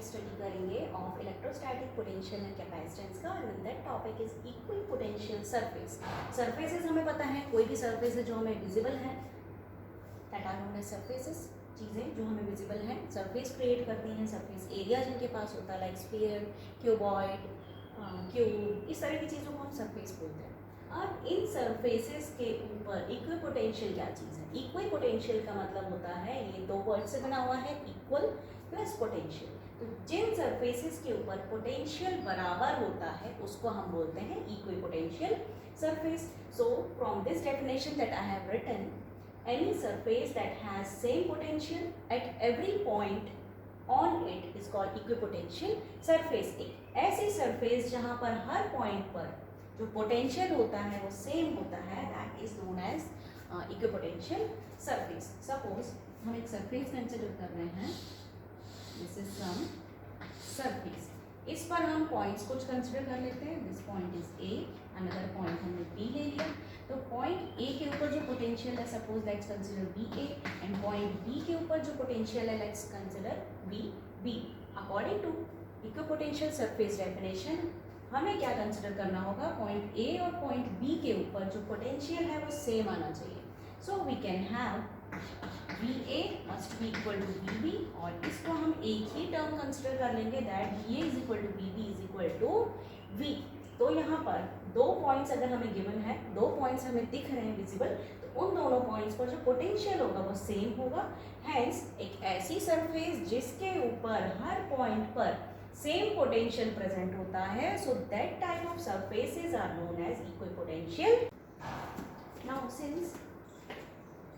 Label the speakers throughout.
Speaker 1: Study करेंगे of electrostatic potential and capacitance का, and that topic is equipotential surface. Surfaces हमें पता है, कोई भी सरफेस है जो हमें विजिबल है, that are known as surfaces. चीज़ें जो हमें विजिबल हैं, सरफेस क्रिएट करती हैं, सरफेस एरिया जिनके पास होता है, लाइक स्फीयर, क्यूबॉइड, क्यूब, इस तरह की चीज़ों को हम सरफेस बोलते हैं। अब इन सरफेसेस के ऊपर इक्विपोटेंशियल क्या चीज़ है? इक्विपोटेंशियल का मतलब होता है, ये दो वर्ड से बना हुआ है, इक्वल प्लस पोटेंशियल। तो जिन सरफेसेस के ऊपर पोटेंशियल बराबर होता है उसको हम बोलते हैं equipotential surface. So from this definition that I have written, any surface that has same potential at every point on it is called equipotential surface। एक ऐसी सरफेस जहाँ पर हर पॉइंट पर जो पोटेंशियल होता है वो सेम होता है, that is known as equipotential surface. Suppose हम एक सरफेस कंसिडर कर रहे हैं, दिस इज सम सरफेस। इस पर हम पॉइंट्स कुछ कंसिडर कर लेते हैं, this point is a, another point हमने बी ले लिया। तो पॉइंट ए के ऊपर जो पोटेंशियल है, suppose let's consider V A, and point B के ऊपर जो पोटेंशियल है, let's consider V B. According to equipotential surface definition हमें क्या कंसिडर करना होगा, पॉइंट ए और पॉइंट बी के ऊपर जो पोटेंशियल है वो सेम आना चाहिए। So V can have V A must be equal to V B, और इसको हम एक ही टर्म कंसिडर कर लेंगे, that V A is equal to V B is equal to V. तो यहाँ पर दो पॉइंट्स अगर हमें गिवन है, दो पॉइंट्स हमें दिख रहे हैं विजिबल, तो उन दोनों पॉइंट्स पर जो पोटेंशियल होगा वो सेम होगा। हैंस एक ऐसी सरफेस जिसके ऊपर हर पॉइंट पर सेम पोटेंशियल प्रेजेंट होता है, so that type of surfaces are known as equipotential. Now since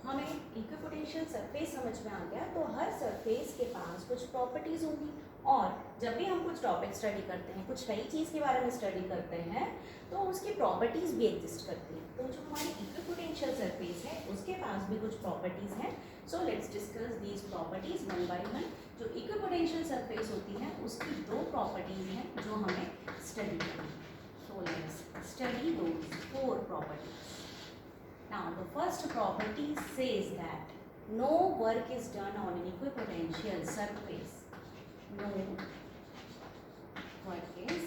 Speaker 1: हमें इक्विपोटेंशियल सरफेस समझ में आ गया, तो हर सरफेस के पास कुछ प्रॉपर्टीज होंगी, और जब भी हम कुछ टॉपिक स्टडी करते हैं, कुछ नई चीज़ के बारे में स्टडी करते हैं, तो उसकी प्रॉपर्टीज़ भी एग्जिस्ट करती हैं। तो जो हमारी इक्विपोटेंशियल सरफेस है उसके पास भी कुछ प्रॉपर्टीज़ हैं। So let's discuss these properties one by one. जो इक्विपोटेंशियल सरफेस होती है उसकी दो प्रॉपर्टीज़ हैं जो हमें स्टडी करनी है। So let's study those four properties. Now the first property says that no work is done on an equipotential surface. No work is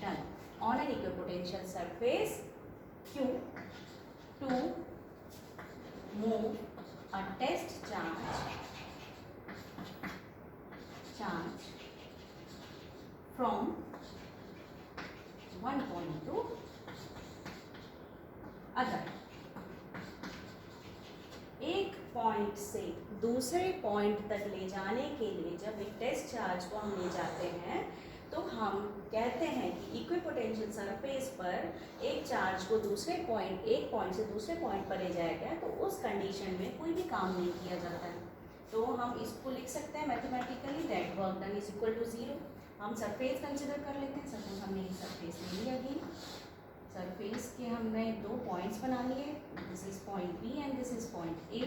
Speaker 1: done on an equipotential surface. Q to move a test charge from one point to other. एक point से दूसरे point तक ले जाने के लिए जब एक टेस्ट चार्ज को हम ले जाते हैं, तो हम कहते हैं कि इक्विपोटेंशियल सरफेस पर एक चार्ज को एक पॉइंट से दूसरे पॉइंट पर ले जाया गया, तो उस कंडीशन में कोई भी काम नहीं किया जाता है। तो हम इसको लिख सकते हैं mathematically, that work done is equal to zero. हम सरफेस कंसिडर कर लेते हैं, सपोज हमने ये सरफेस ले लिया अगेन, सरफेस के हमने दो पॉइंट्स बना लिए, this is point B and this is point A.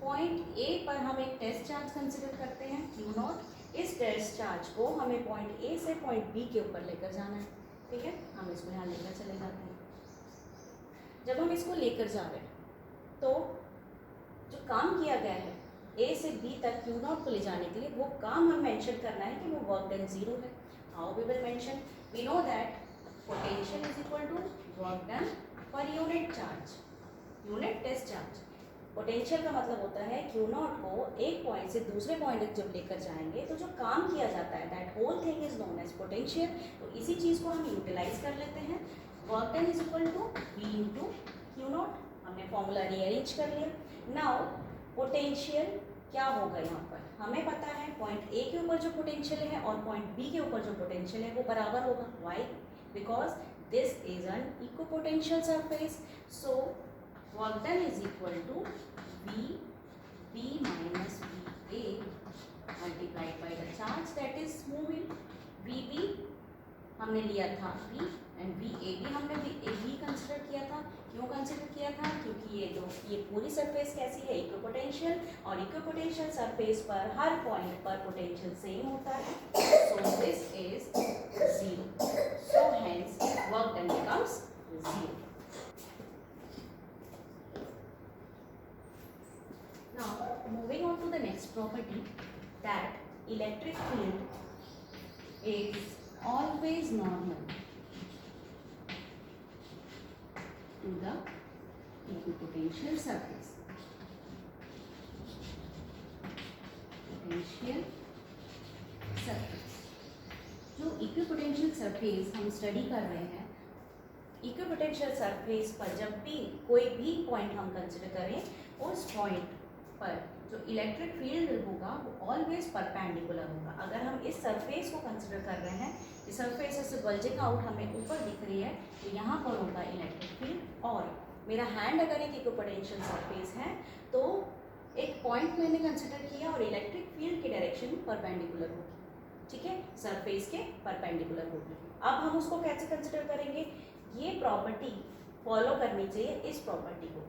Speaker 1: Point A पर हम एक टेस्ट चार्ज कंसिडर करते हैं क्यू नॉट। इस टेस्ट चार्ज को हमें पॉइंट ए से पॉइंट बी के ऊपर लेकर जाना है, ठीक है। हम इसको यहाँ लेकर चले जाते हैं। जब हम इसको लेकर जा रहे हैं तो जो काम किया गया है ए से बी तक क्यू नॉट को ले जाने के लिए, वो काम हम मेंशन करना है कि वो वर्क डन जीरो है। How we will mention? We know that potential is equal to work done per unit charge, unit test charge। Potential का मतलब होता है क्यू नॉट को एक पॉइंट से दूसरे पॉइंट तक जब लेकर जाएंगे तो जो काम किया जाता है, that whole thing is known as potential. तो इसी चीज़ को हम यूटिलाइज कर लेते हैं। Work done is equal to V into Q naught. हमने फॉर्मूला रीअरेंज कर लिया। नाउ पोटेंशियल क्या होगा यहाँ पर? हमें पता है पॉइंट ए के ऊपर जो पोटेंशियल है और पॉइंट बी के ऊपर जो पोटेंशियल है वो बराबर होगा। Y? Because this is an equipotential surface, so work done is equal to VB minus VA multiplied by the charge that is moving। VB हमने लिया था V एंड VA भी हमने V कंसिडर किया था। क्यों कंसिडर किया था? क्योंकि ये पूरी सरफेस कैसी है? इक्विपोटेंशियल, और इक्विपोटेंशियल सरफेस पर हर पॉइंट पर पोटेंशियल सेम होता है। So this is zero, so hence work done becomes zero। Now moving on to the next property, that electric field is always normal to the equipotential surface. Potential surface, जो equipotential surface हम study कर रहे हैं, equipotential surface पर जब भी कोई भी पॉइंट हम कंसिडर करें, उस पॉइंट पर जो इलेक्ट्रिक फील्ड होगा वो ऑलवेज परपेंडिकुलर होगा। अगर हम इस सरफेस को कंसिडर कर रहे हैं, इस सरफेस से बल्जिंग आउट हमें ऊपर दिख रही है, तो यहाँ पर होगा इलेक्ट्रिक फील्ड। और मेरा हैंड अगर एक इक्विपोटेंशियल सरफेस है तो एक पॉइंट मैंने कंसिडर किया और इलेक्ट्रिक फील्ड की डायरेक्शन परपेंडिकुलर होगी, ठीक है, सरफेस के परपेंडिकुलर होगी। अब हम उसको कैसे कंसिडर करेंगे, ये प्रॉपर्टी फॉलो करनी चाहिए इस प्रॉपर्टी को।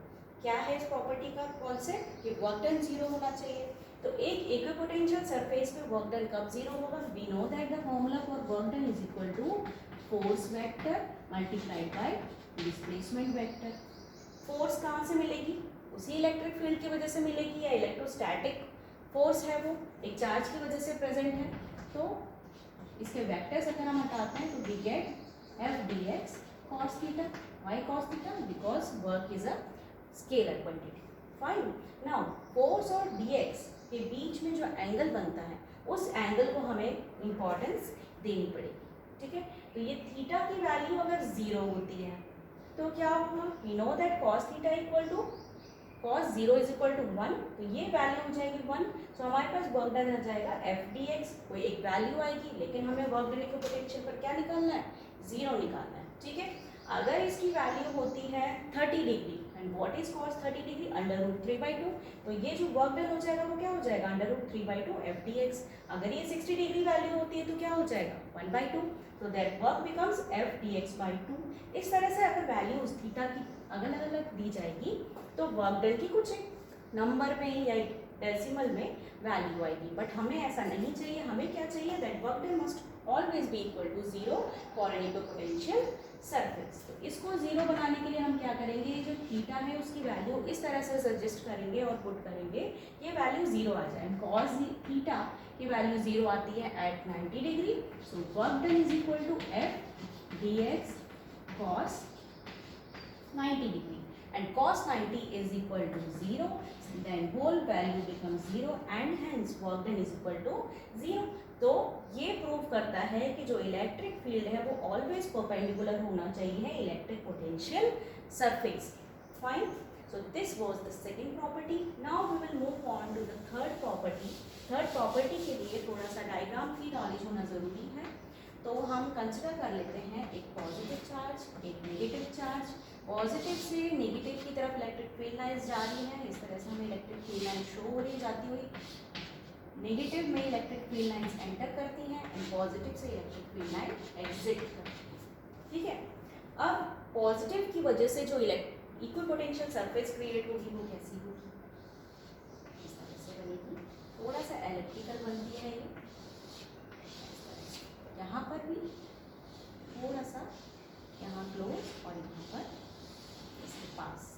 Speaker 1: क्या है इस प्रॉपर्टी का कॉन्सेप्ट, कि वर्क डन जीरो होना चाहिए। तो एक इक्विपोटेंशियल सरफेस पे वर्क डन कब जीरो होगा, we know that the formula for work done is equal to force vector multiplied by displacement vector. Force कहाँ से मिलेगी, उसी इलेक्ट्रिक फील्ड की वजह से मिलेगी, या इलेक्ट्रोस्टैटिक फोर्स है वो एक चार्ज की वजह से प्रेजेंट है। तो इसके वेक्टर्स अगर हम हटाते हैं तो we get F D X cos theta. Why cos theta, because work is a scalar quantity. Fine, now force और डी एक्स के बीच में जो एंगल बनता है, उस एंगल को हमें इंपॉर्टेंस देनी पड़ेगी, ठीक है। तो ये थीटा की वैल्यू अगर जीरो होती है तो क्या होगा, we know that cos theta equal to cos zero is equal to 1, तो ये वैल्यू हो जाएगी 1। सो हमारे पास वर्क डन आ जाएगा एफ डी एक्स, कोई एक वैल्यू आएगी, लेकिन हमें वर्क डन को पोटेंशियल पर क्या निकालना है, जीरो निकालना है, ठीक है। अगर इसकी वैल्यू होती है 30 degree, and what is cos 30 degree, under root 3/2, तो ये जो वर्क डन हो जाएगा वो क्या हो जाएगा, under root 3/2 F D X. अगर ये 60 डिग्री वैल्यू होती है तो क्या हो जाएगा 1/2, तो that work becomes F D x by 2। इस तरह से अगर वैल्यूज थीटा की अलग अलग दी जाएगी तो वर्क डन की कुछ नंबर में या डेसिमल में वैल्यू आएगी, बट हमें ऐसा नहीं चाहिए। हमें क्या चाहिए, that work done must always be equal to zero for an equipotential surface. तो इसको जीरो बनाने के लिए हम क्या करेंगे, जो थीटा है उसकी वैल्यू इस तरह से सजेस्ट करेंगे और पुट करेंगे, ये वैल्यू जीरो आ जाए। कॉस थीटा की वैल्यू जीरो आती है at 90 degree, so work done is equal to F D X cos 90 degree, and cos 90 is equal to 0, then whole value becomes 0 and hence work done is equal to 0। तो ये prove करता है कि जो electric field है वो always perpendicular होना चाहिए electric potential surface. Fine, so this was the second property. Now we will move on to the third property. Third property के लिए थोड़ा सा डायग्राम की नॉलेज होना ज़रूरी है, तो हम कंसिडर कर लेते हैं एक पॉजिटिव चार्ज, एक नेगेटिव चार्ज। पॉजिटिव से नेगेटिव की तरफ इलेक्ट्रिक फील्ड लाइन्स जा रही हैं, इस तरह से हमें इलेक्ट्रिक फील्ड लाइन शो हो रही जाती हुई। नेगेटिव में इलेक्ट्रिक फील्ड लाइन्स एंटर करती हैं एंड पॉजिटिव से इलेक्ट्रिक फील्ड लाइन एग्जिट करती है, ठीक है। अब पॉजिटिव की वजह से जो इक्विपोटेंशियल सरफेस क्रिएट होगी वो कैसी होगी, इस तरह से बनेगी, थोड़ा सा इलेक्ट्रिकल बनती है ये, यहाँ पर भी थोड़ा सा, यहाँ क्लोज और यहाँ पर इसके पास।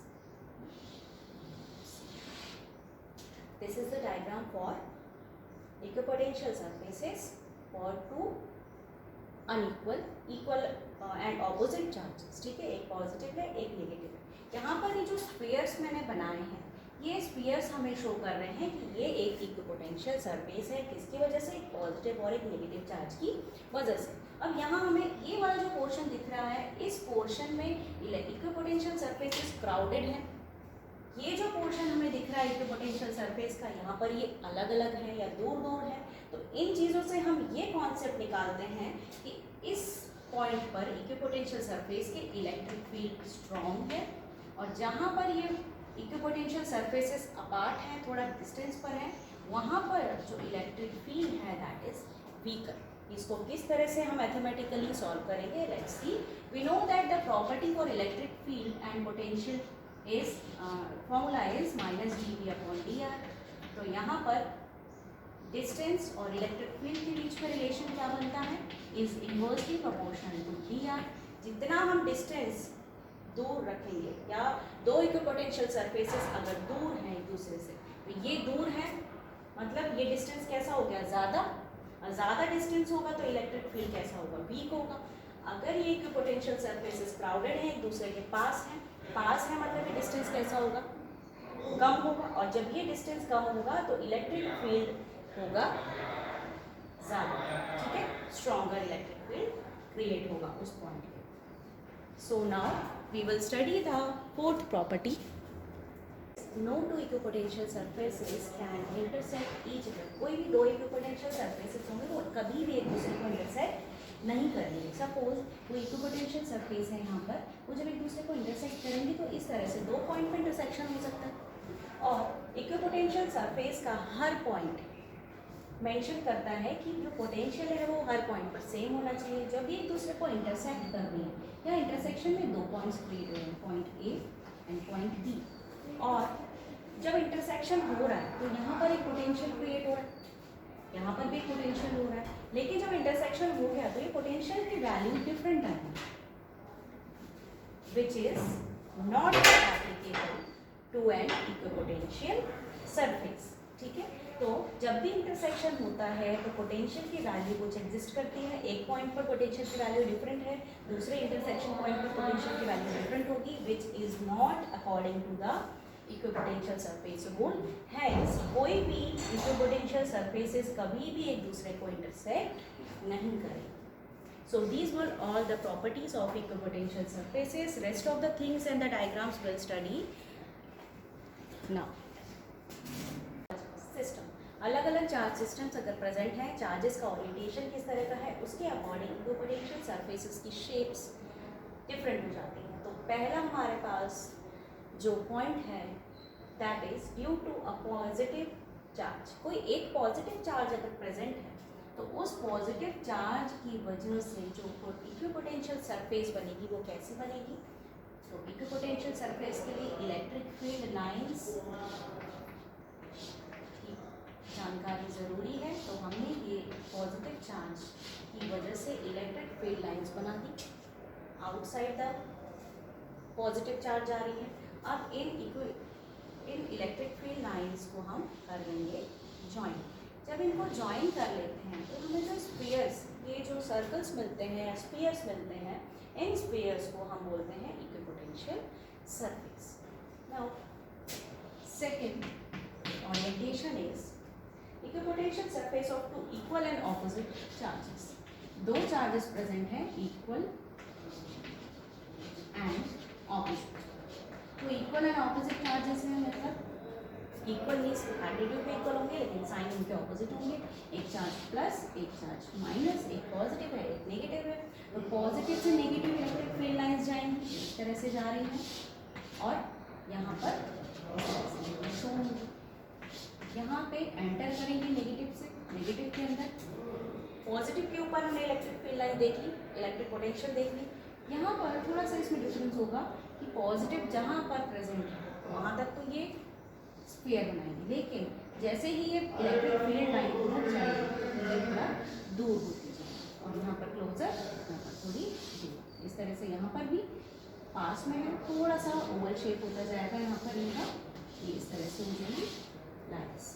Speaker 1: This is the diagram for equipotential surfaces for two unequal equal and opposite charges, ठीक है। एक पॉजिटिव है एक नेगेटिव है। यहाँ पर ये जो स्फीयर्स मैंने बनाए हैं, ये स्फीयर्स हमें शो कर रहे हैं कि ये एक इक्विपोटेंशियल सरफेस है, किसकी वजह से, एक पॉजिटिव और एक नेगेटिव चार्ज की वजह से। अब यहाँ हमें ये वाला जो पोर्शन दिख रहा है, इस पोर्शन में इक्विपोटेंशियल सरफेस क्राउडेड है। ये जो पोर्शन हमें दिख रहा है इक्विपोटेंशियल सरफेस का, यहाँ पर ये अलग अलग है या दूर दूर है। तो इन चीज़ों से हम ये कॉन्सेप्ट निकालते हैं कि इस पॉइंट पर इक्विपोटेंशियल सरफेस के इलेक्ट्रिक फील्ड स्ट्रॉन्ग है, और जहाँ पर ये इक्विपोटेंशियल सरफेसेस अपार्ट हैं, थोड़ा डिस्टेंस पर है, वहाँ पर जो इलेक्ट्रिक फील्ड है दैट इज वीकर। इसको किस तरह से हम मैथमेटिकली सॉल्व करेंगे, let's see. We know that the property for electric field and potential is formula is minus dV/dr। तो यहाँ पर डिस्टेंस और इलेक्ट्रिक फील्ड के बीच में रिलेशन क्या बनता है, is inversely proportional to dr। जितना हम डिस्टेंस दूर रखेंगे, या दो इक्विपोटेंशियल सरफेसेस अगर दूर हैं एक दूसरे से, तो ये दूर है मतलब ये डिस्टेंस कैसा हो गया, ज़्यादा डिस्टेंस होगा तो इलेक्ट्रिक फील्ड कैसा होगा, वीक होगा। अगर ये इक्विपोटेंशियल सरफेसेस क्राउडेड है, एक दूसरे के पास है मतलब ये डिस्टेंस कैसा होगा, कम होगा। और जब ये डिस्टेंस कम होगा तो इलेक्ट्रिक फील्ड होगा ज़्यादा, ठीक है, स्ट्रॉन्गर इलेक्ट्रिक फील्ड क्रिएट होगा उस पॉइंट पे। So now we will study the fourth property. No two equipotential surfaces can intersect each other. कोई भी दो इक्विपोटेंशियल सरफेसेस होंगे वो कभी भी एक दूसरे को इंटरसेक्ट नहीं करेंगे। सपोज वो इक्विपोटेंशियल सरफेस है यहाँ पर, वो जब एक दूसरे को इंटरसेक्ट करेंगे तो इस तरह से दो पॉइंट पे इंटरसेक्शन हो सकता है। और इक्विपोटेंशियल सरफेस का हर पॉइंट मेंशन करता है कि जो पोटेंशियल है वो हर पॉइंट पर सेम होना चाहिए। जब ये एक दूसरे को इंटरसेक्ट कर रही है या इंटरसेक्शन में दो पॉइंट्स क्रिएट हो रहे हैं, point A and point B, और जब इंटरसेक्शन हो रहा है तो यहाँ पर एक पोटेंशियल क्रिएट हो रहा है, यहाँ पर भी एक पोटेंशियल हो रहा है, लेकिन जब इंटरसेक्शन हो गया तो ये पोटेंशियल की वैल्यू डिफरेंट आएगी, which is not applicable to an equipotential surface. ठीक है, तो जब भी इंटरसेक्शन होता है तो पोटेंशियल की वैल्यू कुछ एग्जिस्ट करती है। एक पॉइंट पर पोटेंशियल की वैल्यू डिफरेंट है, दूसरे इंटरसेक्शन पॉइंट पर पोटेंशियल की वैल्यू डिफरेंट होगी, which is not according to the equipotential surface rule. Hence कोई भी इक्विपोटेंशियल सरफेसेस कभी भी एक दूसरे को इंटरसेक्ट नहीं करें। So these were all the properties of equipotential surfaces. Rest of the things and the diagrams we'll study now. System, अलग अलग चार्ज सिस्टम्स अगर प्रेजेंट है, चार्जेस का ओरिएंटेशन किस तरह का है, उसके अकॉर्डिंग इक्विपोटेंशियल सरफेसेस की शेप्स डिफरेंट हो जाती हैं। तो पहला हमारे पास जो पॉइंट है that is due to a positive charge. कोई एक पॉजिटिव चार्ज अगर प्रेजेंट है तो उस पॉजिटिव चार्ज की वजह से जो इक्विपोटेंशियल सरफेस बनेगी वो कैसे बनेगी। तो इक्विपोटेंशियल सरफेस के लिए इलेक्ट्रिक फील्ड लाइंस की जानकारी ज़रूरी है, तो हमने ये पॉजिटिव चार्ज की वजह से इलेक्ट्रिक फील्ड लाइंस बना दी। आउटसाइड द पॉजिटिव चार्ज जा रही है। अब इन इलेक्ट्रिक फील्ड लाइंस को हम कर लेंगे ज्वाइन। जब इनको ज्वाइन कर लेते हैं तो हमें जो स्फीयर्स, ये जो सर्कल्स मिलते हैं या स्फीयर्स मिलते हैं, इन स्फीयर्स को हम बोलते हैं equipotential surface. Now second orientation is equipotential surface of two equal and opposite charges. दो चार्जेस प्रेजेंट हैं, इक्वल एंड ऑपोजिट। तो इक्वल एंड ऑपोजिट चार्जेस हैं, मतलब इक्वल मीन्स मैग्नीट्यूड में इक्वल होंगे लेकिन साइन उनके ऑपोजिट होंगे। एक चार्ज प्लस, एक चार्ज माइनस, एक पॉजिटिव है, एक नेगेटिव है। तो पॉजिटिव से नेगेटिव इलेक्ट्रिक फील्ड लाइंस जाएंगी, इस तरह से जा रही हैं और यहाँ पर शो होंगी। यहाँ पे एंटर करेंगे नेगेटिव से, नेगेटिव के अंदर पॉजिटिव के ऊपर हमने इलेक्ट्रिक फील्ड लाइन देख ली, इलेक्ट्रिक पोटेंशियल देख ली। यहाँ पर थोड़ा सा इसमें डिफरेंस होगा कि पॉजिटिव जहाँ पर प्रेजेंट है वहाँ तक तो ये स्फीयर बनाएंगे, लेकिन जैसे ही ये इलेक्ट्रिक फील्ड लाइन उधर जाएगी ये थोड़ा दूर होती जाएगी और यहाँ पर क्लोजर, यहाँ पर थोड़ी दूर। इस तरह से यहाँ पर भी पास में है, थोड़ा सा ओवल शेप होता जाएगा यहाँ पर इनका, ये इस तरह से हो जाएगी लाइन्स।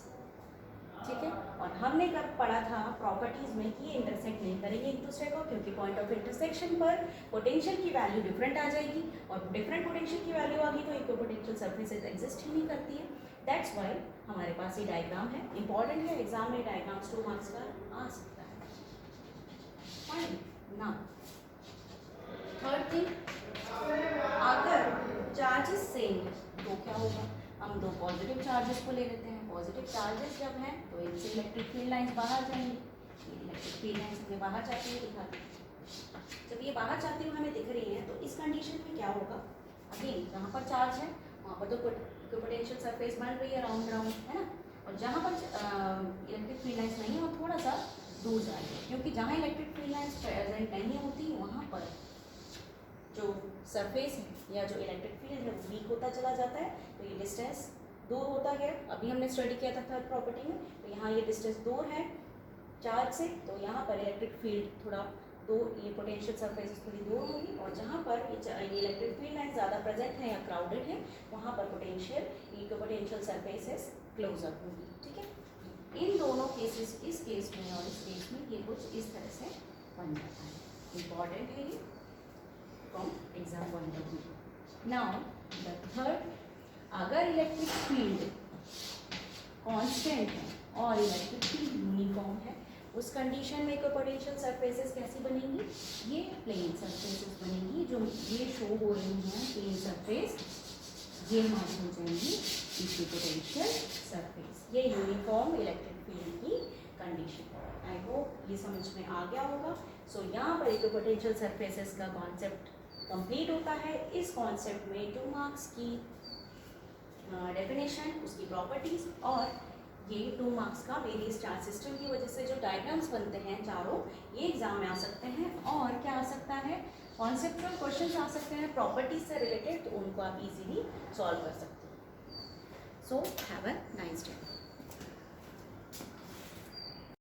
Speaker 1: ठीक है, और हमने कब पढ़ा था प्रॉपर्टीज में कि ये इंटरसेक्ट नहीं करेंगे एक दूसरे को, क्योंकि पॉइंट ऑफ इंटरसेक्शन पर पोटेंशियल की वैल्यू डिफरेंट आ जाएगी और डिफरेंट पोटेंशियल की वैल्यू आ गई तो इक्विपोटेंशियल सरफेसेस एग्जिस्ट ही नहीं करती है। दैट्स वाई हमारे पास ये डायग्राम है, इंपॉर्टेंट है, एग्जाम में डायग्राम्स 2 मार्क्स का आ सकता है। फाइन, नाउ थर्ड थिंग, अगर चार्जेस सेम तो क्या होगा, हम दो पॉजिटिव चार्जेस को ले लेते हैं। पॉजिटिव चार्जेस जब हैं तो इनसे इलेक्ट्रिक फील्ड लाइंस बाहर जाएंगी, इलेक्ट्रिक फील्ड लाइंस हमें बाहर जाती हुई दिखाती है। जब ये बाहर जाती हुई हमें दिख रही है तो इस कंडीशन में क्या होगा, अगेन जहाँ पर चार्ज है वहाँ पर तो पोटेंशियल सरफेस बन रही है राउंड राउंड, है ना, और जहाँ पर इलेक्ट्रिक फील्ड लाइंस नहीं है वो थोड़ा सा दूर जाएगी, क्योंकि जहाँ इलेक्ट्रिक फील्ड लाइंस प्रेजेंट नहीं होती वहाँ पर जो सरफेस है या जो इलेक्ट्रिक फील्ड है वो वीक होता चला जाता है, तो ये डिस्टेंस दूर होता गया। अभी हमने स्टडी किया था थर्ड प्रॉपर्टी में, तो यहाँ ये डिस्टेंस दूर है चार्ज से, तो यहाँ पर इलेक्ट्रिक फील्ड थोड़ा दूर, ये पोटेंशियल सरफेस थोड़ी दूर होगी, और जहाँ पर ये इलेक्ट्रिक फील्ड लाइन ज़्यादा प्रेजेंट है या क्राउडेड है वहाँ पर पोटेंशियल इक्विपोटेंशियल सरफेसेस क्लोजर होगी। ठीक है, इन दोनों केसेस, इस केस में और इस केस में ये कुछ इस तरह से बन जाता है। इम्पॉर्टेंट है ये from exam point of view. Now the third, अगर इलेक्ट्रिक फील्ड कांस्टेंट है और इलेक्ट्रिक फील्ड यूनिफॉर्म है, उस कंडीशन में इक्विपोटेंशियल सरफेसेस कैसी बनेंगी? ये प्लेन सरफेसेस बनेंगी, जो ये शो हो रही हैं प्लेन सरफेस, ये हमारी हो जाएंगी इक्विपोटेंशियल सरफेस। ये यूनिफॉर्म इलेक्ट्रिक फील्ड की कंडीशन। आई होप ये समझ में आ गया होगा। सो यहाँ पर इक्विपोटेंशियल सरफेसेस का कॉन्सेप्ट कंप्लीट होता है। इस कॉन्सेप्ट में 2 मार्क्स की डेफिनेशन, उसकी प्रॉपर्टीज, और ये 2 मार्क्स का वेरियस चार्ज सिस्टम की वजह से जो डायग्राम्स बनते हैं चारों, ये एग्जाम में आ सकते हैं। और क्या आ सकता है? कॉन्सेप्चुअल क्वेश्चंस आ सकते हैं प्रॉपर्टीज से रिलेटेड, तो उनको आप इजीली सॉल्व कर सकते हैं। So have a nice day.